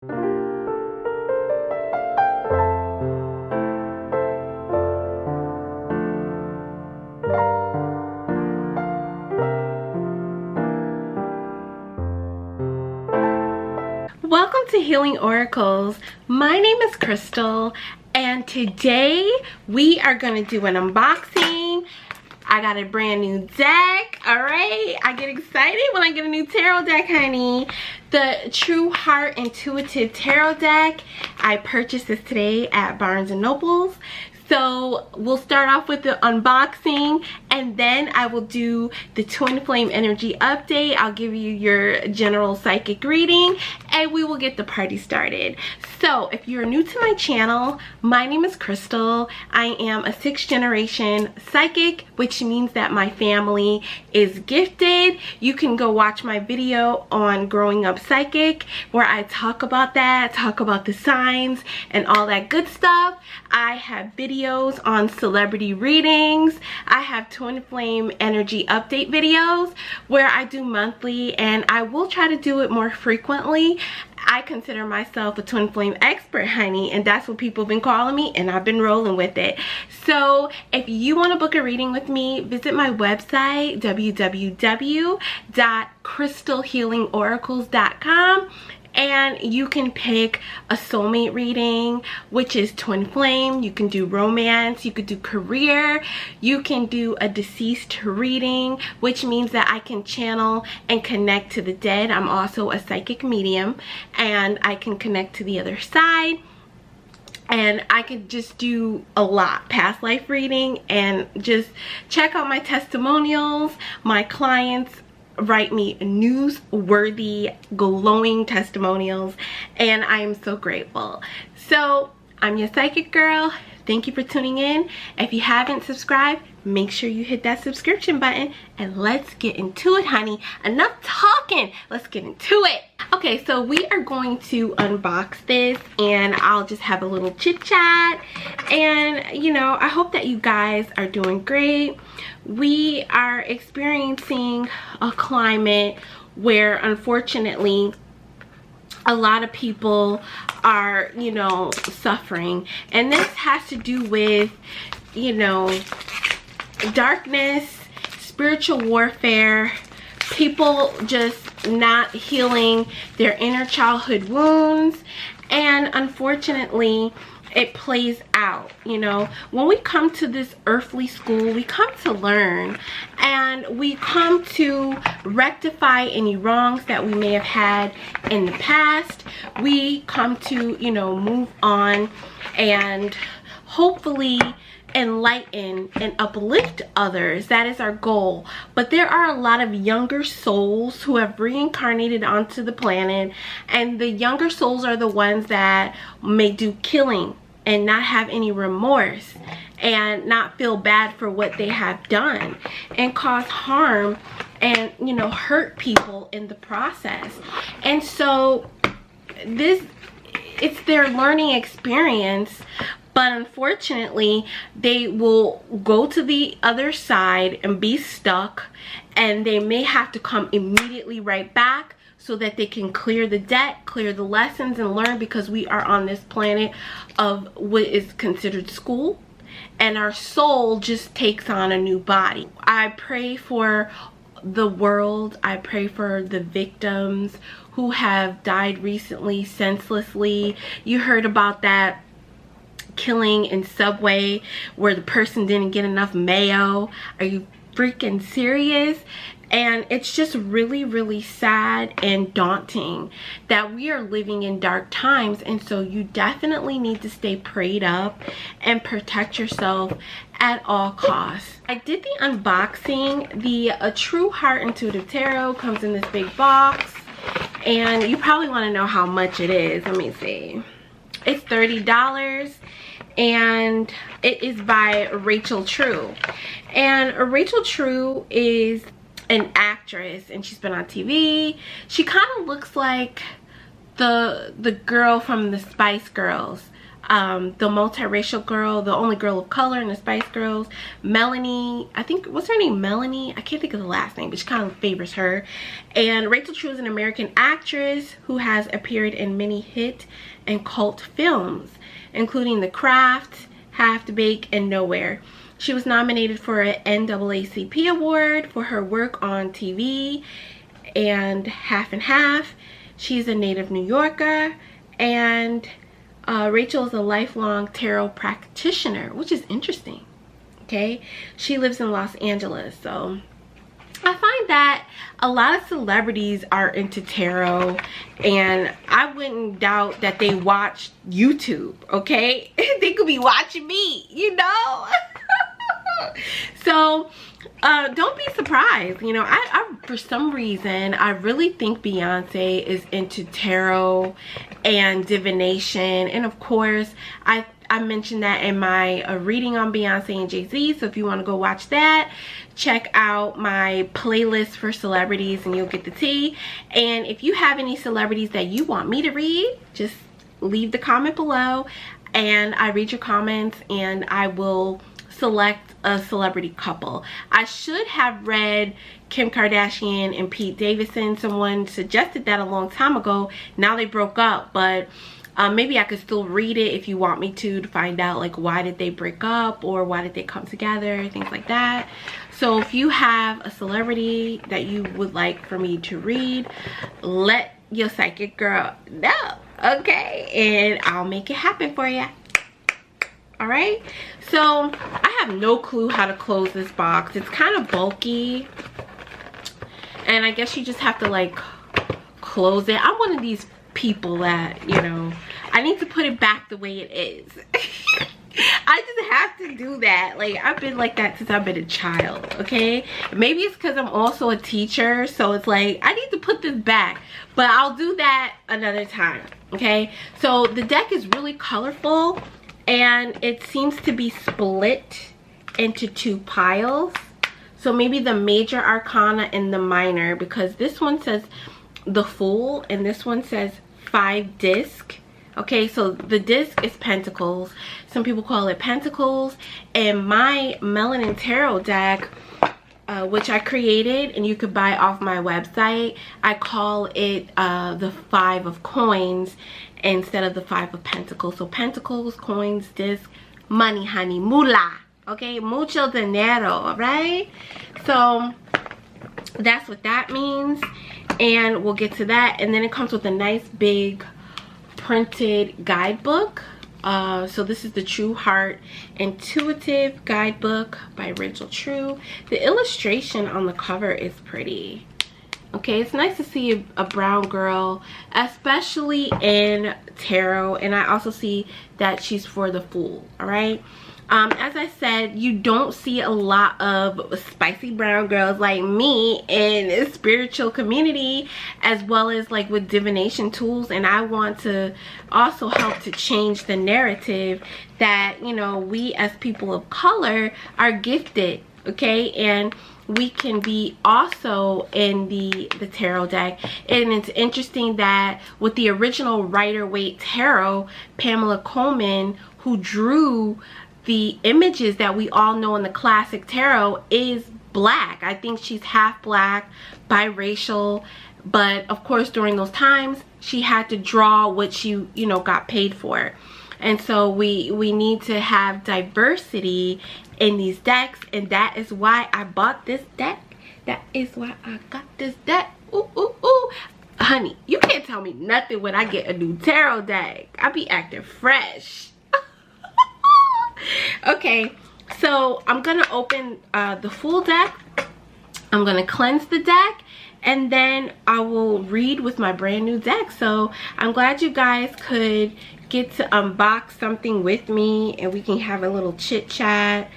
Welcome to Healing Oracles. My name is Crystal, and today we are going to do an unboxing. I got a brand new deck. All right, I get excited when I get a new tarot deck, honey. The True Heart Intuitive Tarot deck. I purchased this today at Barnes & Noble's. So we'll start off with the unboxing, and then I will do the twin flame energy update. I'll give you your general psychic reading, and we will get the party started. So if you're new to my channel, my name is Crystal. I am a 6th generation psychic, which means that my family is gifted. You can go watch my video on growing up psychic, where I talk about that, talk about the signs and all that good stuff. I have videos on celebrity readings. I have twin flame energy update videos where I do monthly, and I will try to do it more frequently. I consider myself a twin flame expert, honey, and that's what people have been calling me, and I've been rolling with it. So if you want to book a reading with me, visit my website, www.crystalhealingoracles.com. and you can pick a soulmate reading, which is twin flame. You can do romance, you could do career, you can do a deceased reading, which means that I can channel and connect to the dead. I'm also a psychic medium, and I can connect to the other side. And I could just do a lot, past life reading, and just check out my testimonials. My clients write me newsworthy, glowing testimonials, and I am so grateful. So I'm your psychic girl. Thank you for tuning in. If you haven't subscribed, make sure you hit that subscription button, and let's get into it, honey. Enough talking, let's get into it. Okay, so we are going to unbox this, and I'll just have a little chit chat. And you know, I hope that you guys are doing great. We are experiencing a climate where, unfortunately, a lot of people are, you know, suffering, and this has to do with, you know, darkness, spiritual warfare, people just not healing their inner childhood wounds, and unfortunately it plays out. You know, when we come to this earthly school, we come to learn, and we come to rectify any wrongs that we may have had in the past. We come to, you know, move on and hopefully enlighten and uplift others. That is our goal. But there are a lot of younger souls who have reincarnated onto the planet, and the younger souls are the ones that may do killing and not have any remorse and not feel bad for what they have done, and cause harm and, you know, hurt people in the process. And so it's their learning experience, but unfortunately they will go to the other side and be stuck, and they may have to come immediately right back so that they can clear the debt, clear the lessons, and learn, because we are on this planet of what is considered school, and our soul just takes on a new body. I pray for the world. I pray for the victims who have died recently senselessly. You heard about that killing in Subway where the person didn't get enough mayo. Are you freaking serious? And it's just really, really sad and daunting that we are living in dark times. And so you definitely need to stay prayed up and protect yourself at all costs. I did the unboxing. The True Heart Intuitive Tarot comes in this big box, and you probably want to know how much it is. Let me see. It's $30, and it is by Rachel True. And Rachel True is an actress, and she's been on TV. She kind of looks like the girl from the Spice Girls, the multiracial girl, the only girl of color in the Spice Girls, Melanie. I think, what's her name? Melanie? I can't think of the last name, but she kind of favors her. And Rachel True is an American actress who has appeared in many hit and cult films, including The Craft, Half to Bake, and Nowhere. She was nominated for an NAACP award for her work on TV and Half and Half. She's a native New Yorker, and Rachel is a lifelong tarot practitioner, which is interesting. Okay, she lives in Los Angeles. So I find that a lot of celebrities are into tarot, and I wouldn't doubt that they watch YouTube. Okay, they could be watching me, you know. So don't be surprised. You know, I for some reason I really think Beyonce is into tarot and divination, and of course I mentioned that in my reading on Beyonce and Jay-Z. So if you want to go watch that, check out my playlist for celebrities and you'll get the tea. And if you have any celebrities that you want me to read, just leave the comment below and I read your comments and I will select a celebrity couple. I should have read Kim Kardashian and Pete Davidson. Someone suggested that a long time ago. Now they broke up, but maybe I could still read it if you want me to find out, like, why did they break up or why did they come together, things like that. So if you have a celebrity that you would like for me to read, let your psychic girl know, okay? And I'll make it happen for you. All right, so I have no clue how to close this box. It's kind of bulky, and I guess you just have to like close it. I'm one of these people that, you know, I need to put it back the way it is. I just have to do that. Like, I've been like that since I've been a child. Okay, maybe it's because I'm also a teacher, so it's like I need to put this back, but I'll do that another time. Okay, so the deck is really colorful and it seems to be split into two piles. So maybe the major arcana and the minor, because this one says the Fool and this one says 5 disc. Okay, so the disc is Pentacles. Some people call it Pentacles. And my Melanin Tarot deck, which I created and you could buy off my website, I call it the 5 of Coins instead of the 5 of Pentacles. So Pentacles, Coins, disc, money, honey, moolah. Okay, mucho dinero, all right? So that's what that means, and we'll get to that. And then it comes with a nice big printed guidebook. So this is the True Heart Intuitive Guidebook by Rachel True. The illustration on the cover is pretty. Okay, it's nice to see a brown girl, especially in tarot. And I also see that she's for the Fool, all right? As I said, you don't see a lot of spicy brown girls like me in the spiritual community, as well as like with divination tools. And I want to also help to change the narrative that, you know, we as people of color are gifted, okay? And we can be also in the tarot deck. And it's interesting that with the original Rider-Waite Tarot, Pamela Coleman, who drew the images that we all know in the classic tarot, is black. I think she's half black, biracial, but of course during those times she had to draw what she, you know, got paid for. And so we need to have diversity in these decks, and that is why I bought this deck. That is why I got this deck. Ooh, ooh, ooh. Honey, you can't tell me nothing when I get a new tarot deck. I be acting fresh. Okay, so I'm gonna open the full deck. I'm gonna cleanse the deck, and then I will read with my brand new deck. So I'm glad you guys could get to unbox something with me and we can have a little chit chat.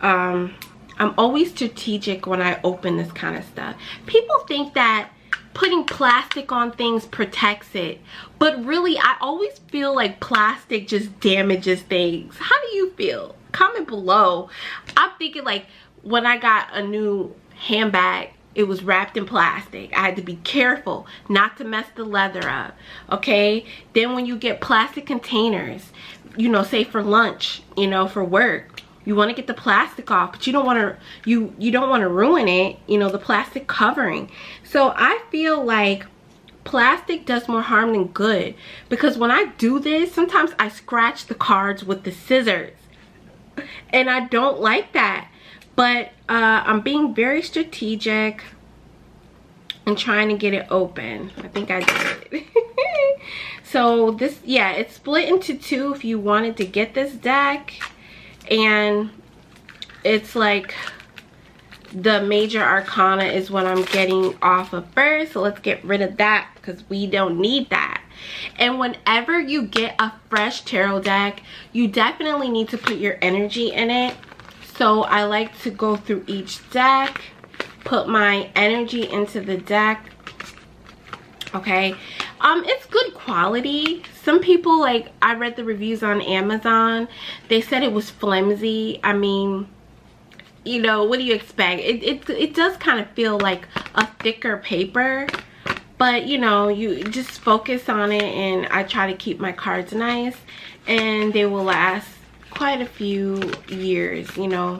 I'm always strategic when I open this kind of stuff. People think that putting plastic on things protects it, but really I always feel like plastic just damages things. How do you feel? Comment below. I'm thinking like when I got a new handbag, It was wrapped in plastic. I had to be careful not to mess the leather up, okay? Then when you get plastic containers, you know, say for lunch, you know, for work, you want to get the plastic off, but you don't want to you don't want to ruin it, you know, the plastic covering. So I feel like plastic does more harm than good, because when I do this, sometimes I scratch the cards with the scissors, and I don't like that. But I'm being very strategic and trying to get it open. I think I did. So this, yeah, it's split into two if you wanted to get this deck. And it's like the major arcana is what I'm getting off of first. So let's get rid of that because we don't need that. And whenever you get a fresh tarot deck, you definitely need to put your energy in it. So I like to go through each deck, put my energy into the deck. Okay, it's good quality. Some people, like, I read the reviews on Amazon, they said it was flimsy. I mean, you know, what do you expect? It does kind of feel like a thicker paper, but you know, you just focus on it, and I try to keep my cards nice, and they will last quite a few years, you know,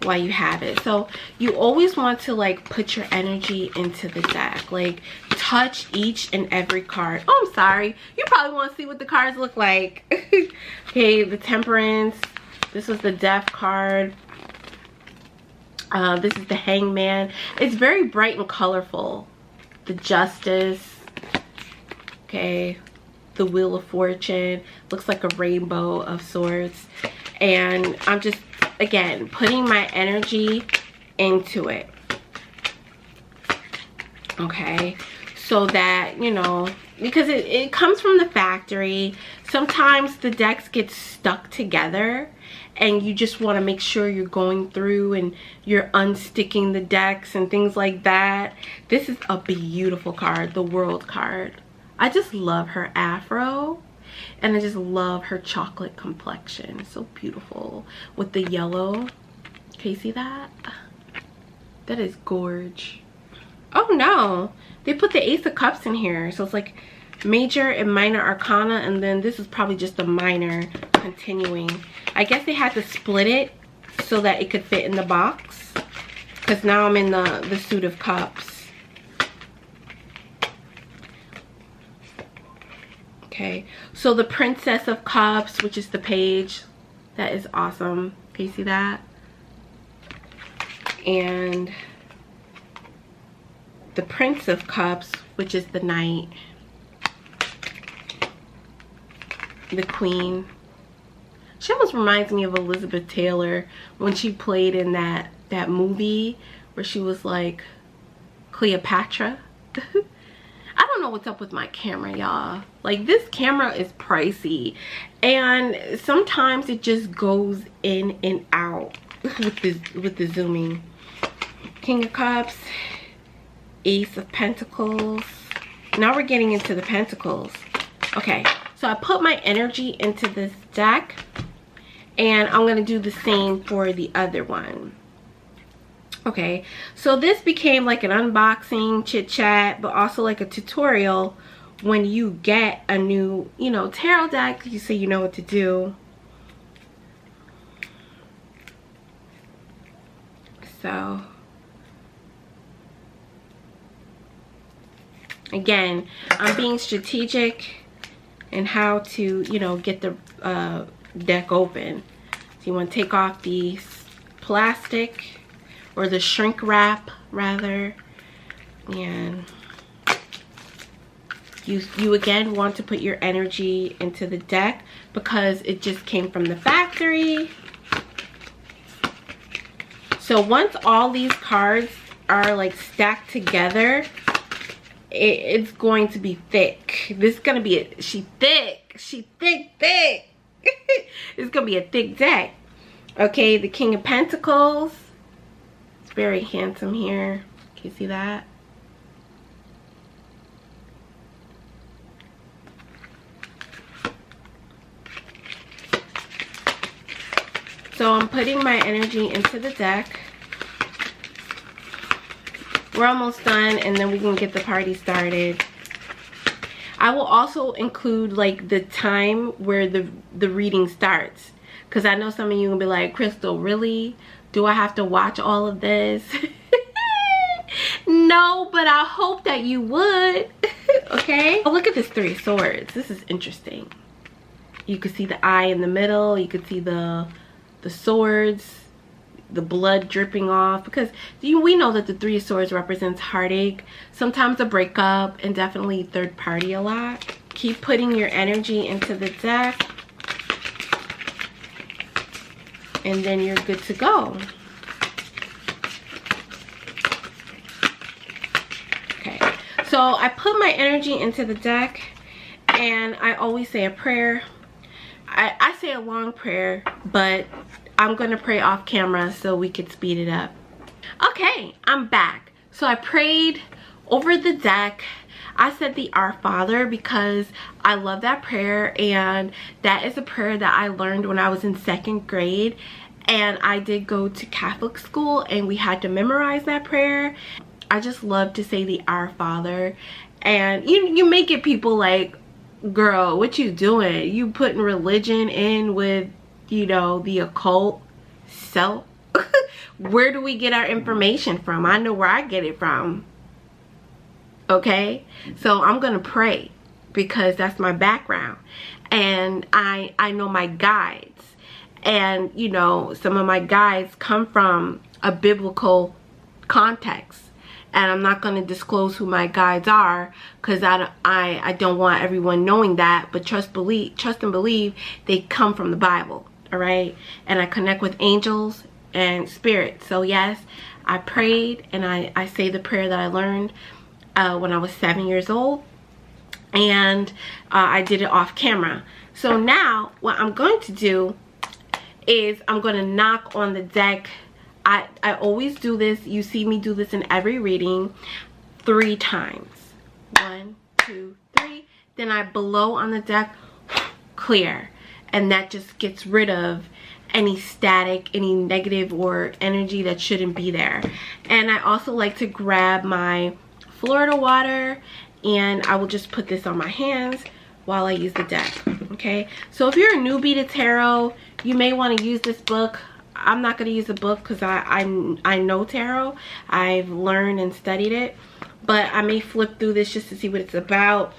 while you have it. So you always want to like put your energy into the deck, like touch each and every card. Oh, I'm sorry, you probably want to see what the cards look like. Okay, the Temperance, this was the Death card, this is the Hangman. It's very bright and colorful. The Justice, okay, the Wheel of Fortune, looks like a rainbow of sorts. And I'm just, again, putting my energy into it, okay, so that, you know, because it comes from the factory. Sometimes the decks get stuck together, and you just want to make sure you're going through and you're unsticking the decks and things like that. This is a beautiful card, the World card. I just love her afro, and I just love her chocolate complexion. It's so beautiful with the yellow. Can you see that? That is gorge. Oh no, they put the Ace of Cups in here, so it's like major and minor arcana, and then this is probably just a minor continuing. I guess they had to split it so that it could fit in the box, because now I'm in the Suit of Cups. Okay, so the Princess of Cups, which is the page, that is awesome. Can you see that? And the Prince of Cups, which is the Knight. The Queen. She almost reminds me of Elizabeth Taylor when she played in that movie where she was like Cleopatra. I don't know what's up with my camera, y'all. Like, this camera is pricey, and sometimes it just goes in and out with the zooming. King of Cups, Ace of Pentacles. Now we're getting into the Pentacles. Okay, so I put my energy into this deck, and I'm gonna do the same for the other one. Okay, so this became like an unboxing chit chat, but also like a tutorial when you get a new, you know, tarot deck. You say you know what to do. So again, I'm being strategic in how to, you know, get the deck open. So you want to take off the plastic, or the shrink wrap rather, and you again want to put your energy into the deck because it just came from the factory. So once all these cards are like stacked together, it's going to be thick. This is gonna be she thick. It's gonna be a thick deck. Okay, the King of Pentacles. Very handsome here. Can you see that? So I'm putting my energy into the deck. We're almost done, and then we can get the party started. I will also include like the time where the reading starts, because I know some of you will be like, Crystal, really? Do I have to watch all of this? No, but I hope that you would. Okay. Oh, look at this Three of Swords. This is interesting. You could see the eye in the middle. You could see the swords, the blood dripping off, because we know that the Three of Swords represents heartache, sometimes a breakup, and definitely third party a lot. Keep putting your energy into the deck, and then you're good to go. Okay, so I put my energy into the deck, and I always say a prayer. I say a long prayer, but I'm gonna pray off camera so we could speed it up. Okay, I'm back. So I prayed over the deck. I said the Our Father because I love that prayer, and that is a prayer that I learned when I was in 2nd grade, and I did go to Catholic school and we had to memorize that prayer. I just love to say the Our Father, and you may get people like, girl, what you doing? You putting religion in with, you know, the occult? So where do we get our information from? I know where I get it from. Okay, so I'm gonna pray because that's my background, and I know my guides, and you know, some of my guides come from a biblical context. And I'm not going to disclose who my guides are, because I don't want everyone knowing that. But trust and believe they come from the Bible. All right. And I connect with angels and spirits. So yes, I prayed, and I say the prayer that I learned when I was 7 years old. And I did it off camera. So now what I'm going to do is I'm going to knock on the deck. I always do this. You see me do this in every reading 3 times. 1, 2, 3. Then I blow on the deck, clear. And that just gets rid of any static, any negative or energy that shouldn't be there. And I also like to grab my Florida water, and I will just put this on my hands while I use the deck. Okay, so if you're a newbie to tarot, you may want to use this book. I'm not going to use the book because I know tarot. I've learned and studied it. But I may flip through this just to see what it's about.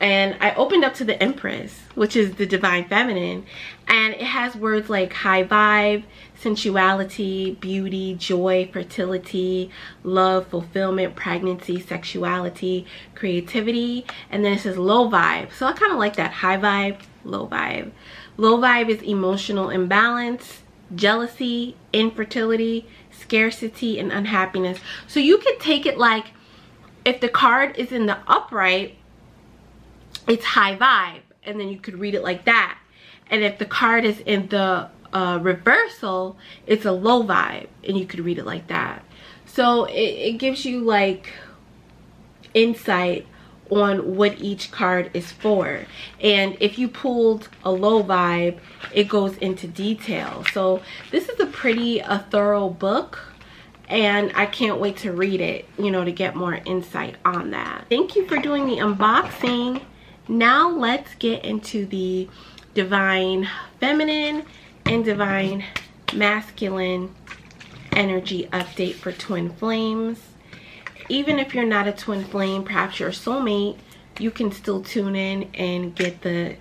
And I opened up to the Empress, which is the Divine Feminine. And it has words like high vibe, sensuality, beauty, joy, fertility, love, fulfillment, pregnancy, sexuality, creativity. And then it says low vibe. So I kind of like that. High vibe, low vibe. Low vibe is emotional imbalance, jealousy, infertility, scarcity, and unhappiness. So you could take it like, if the card is in the upright, it's high vibe, and then you could read it like that. And if the card is in the reversal, it's a low vibe, and you could read it like that. So it gives you like insight on what each card is for. And if you pulled a low vibe, it goes into detail. So this is a pretty thorough book, and I can't wait to read it, you know, to get more insight on that. Thank you for doing the unboxing. Now let's get into the Divine Feminine and Divine Masculine energy update for twin flames. Even if you're not a twin flame, perhaps you're a soulmate, you can still tune in and get the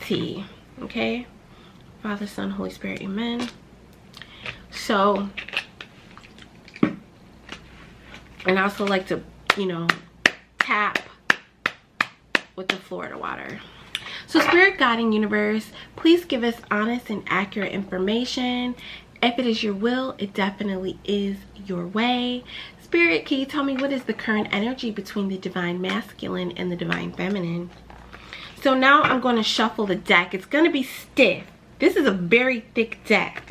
tea. Okay, Father, Son, Holy Spirit, amen. So, and I also like to, you know, tap with the Florida water. So Spirit, God, and Universe, please give us honest and accurate information. If it is your will, it definitely is your way. Spirit, can you tell me what is the current energy between the Divine Masculine and the Divine Feminine? So now I'm going to shuffle the deck. It's going to be stiff. This is a very thick deck.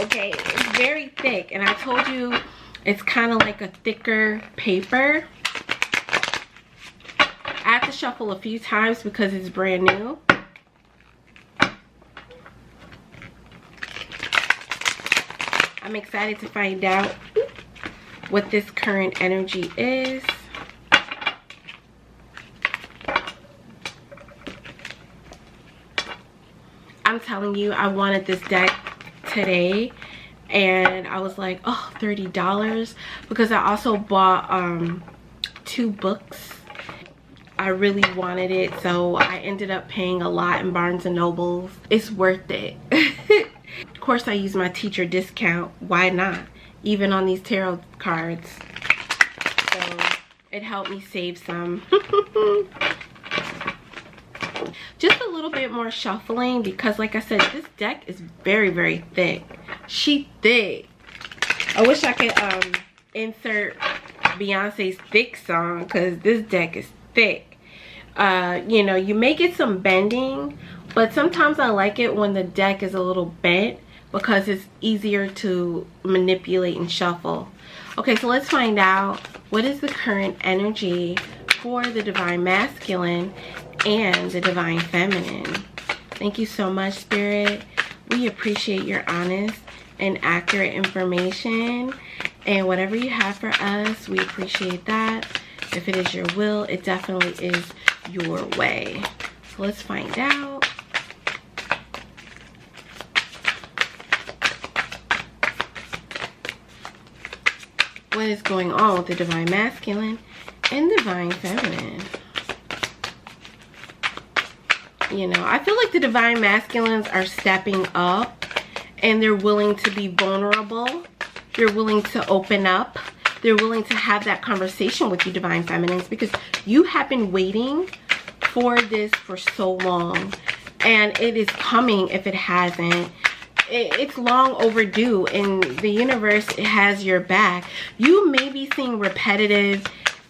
Okay, it's very thick. And I told you it's kind of like a thicker paper. I have to shuffle a few times because it's brand new. I'm excited to find out what this current energy is. I'm telling you, I wanted this deck today, and I was like, oh, $30, because I also bought 2 books. I really wanted it, so I ended up paying a lot in Barnes and Nobles. It's worth it. Of course, I use my teacher discount. Why not? Even on these tarot cards. So it helped me save some. Just a little bit more shuffling, because like I said, this deck is very, very thick. She thick. I wish I could insert Beyonce's Thick song, because this deck is thick. You know, you may get some bending, but sometimes I like it when the deck is a little bent, because it's easier to manipulate and shuffle. Okay, so let's find out what is the current energy for the Divine Masculine and the Divine Feminine. Thank you so much, Spirit. We appreciate your honest and accurate information, and whatever you have for us, we appreciate that. If it is your will, it definitely is your way. So let's find out. What is going on with the Divine Masculine and Divine Feminine? You know, I feel like the Divine Masculines are stepping up, and they're willing to be vulnerable. They're willing to open up. They're willing to have that conversation with you, Divine Feminines, because you have been waiting for this for so long, and it is coming. If it hasn't, it's long overdue, and the universe has your back. You may be seeing repetitive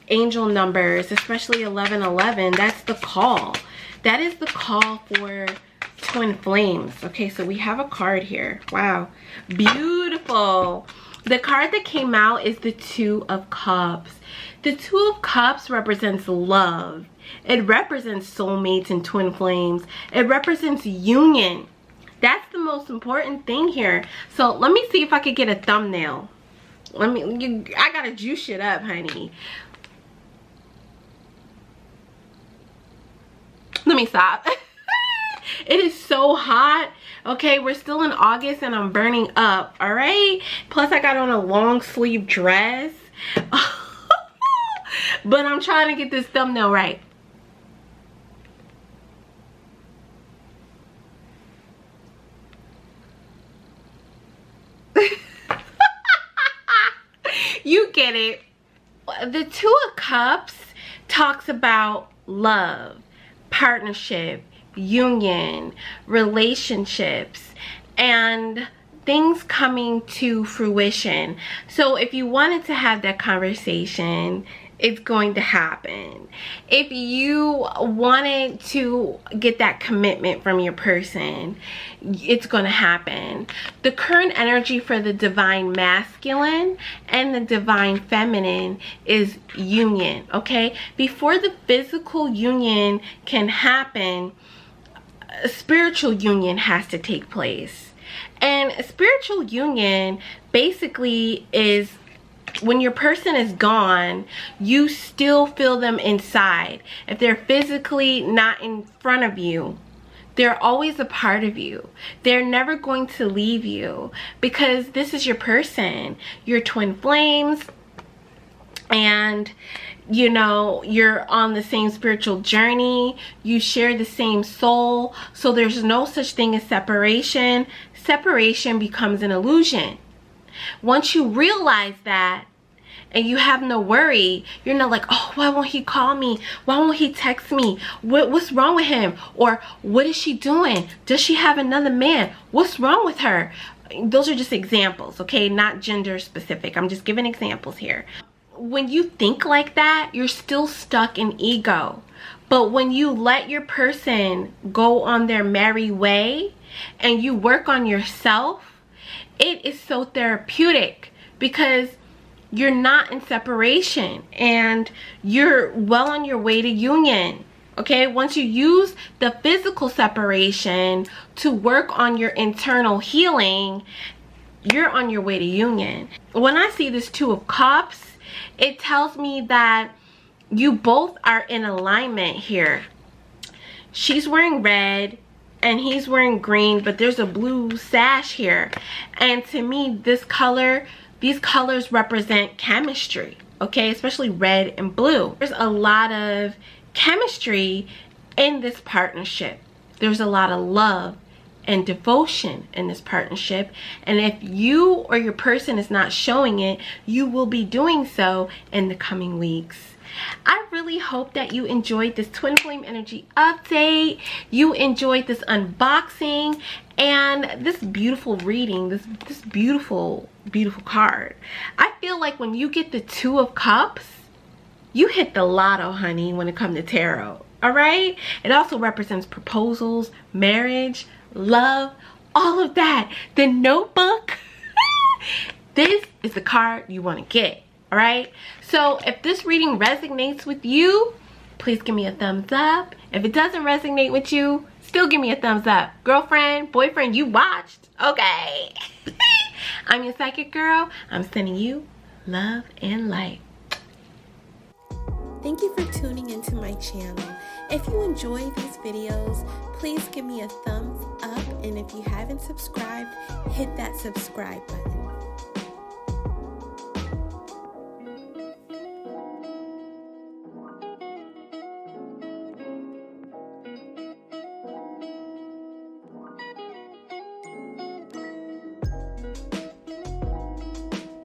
angel numbers, especially 1111. That's the call. That is the call for twin flames. Okay, so we have a card here. Wow, beautiful. The card that came out is the Two of Cups. The Two of Cups represents love. It represents soulmates and twin flames. It represents union. That's the most important thing here. So let me see if I could get a thumbnail. I gotta juice it up, honey. Let me stop. It is so hot. Okay, we're still in August and I'm burning up. All right, plus I got on a long sleeve dress. But I'm trying to get this thumbnail right. You get it. The Two of Cups talks about love, partnership, union, relationships, and things coming to fruition. So if you wanted to have that conversation, it's going to happen. If you wanted to get that commitment from your person, it's going to happen. The current energy for the Divine Masculine and the Divine Feminine is union, okay? Before the physical union can happen, a spiritual union has to take place. And a spiritual union basically is when your person is gone, you still feel them inside. If they're physically not in front of you, they're always a part of you. They're never going to leave you, because this is your person. You're twin flames, and you know, you're on the same spiritual journey. You share the same soul. So there's no such thing as separation. Separation becomes an illusion. Once you realize that, and you have no worry, you're not like, oh, why won't he call me? Why won't he text me? What's wrong with him? Or what is she doing? Does she have another man? What's wrong with her? Those are just examples, okay? Not gender specific. I'm just giving examples here. When you think like that, you're still stuck in ego. But when you let your person go on their merry way and you work on yourself, it is so therapeutic, because you're not in separation and you're well on your way to union. Okay, once you use the physical separation to work on your internal healing, you're on your way to union. When I see this Two of Cups, it tells me that you both are in alignment here. She's wearing red and he's wearing green, but there's a blue sash here. And to me, these colors represent chemistry, okay? Especially red and blue. There's a lot of chemistry in this partnership. There's a lot of love and devotion in this partnership, and if you or your person is not showing it, you will be doing so in the coming weeks. I really hope that you enjoyed this twin flame energy update, you enjoyed this unboxing and this beautiful reading, this beautiful card. I feel like when you get the Two of Cups, you hit the lotto, honey, when it comes to tarot. All right, it also represents proposals, marriage, love, all of that. The Notebook. This is the card you want to get. All right, so if this reading resonates with you, please give me a thumbs up. If it doesn't resonate with you, still give me a thumbs up. Girlfriend, boyfriend, you watched. Okay. I'm your psychic girl. I'm sending you love and light. Thank you for tuning into my channel. If you enjoy these videos, please give me a thumbs up, and if you haven't subscribed, hit that subscribe button.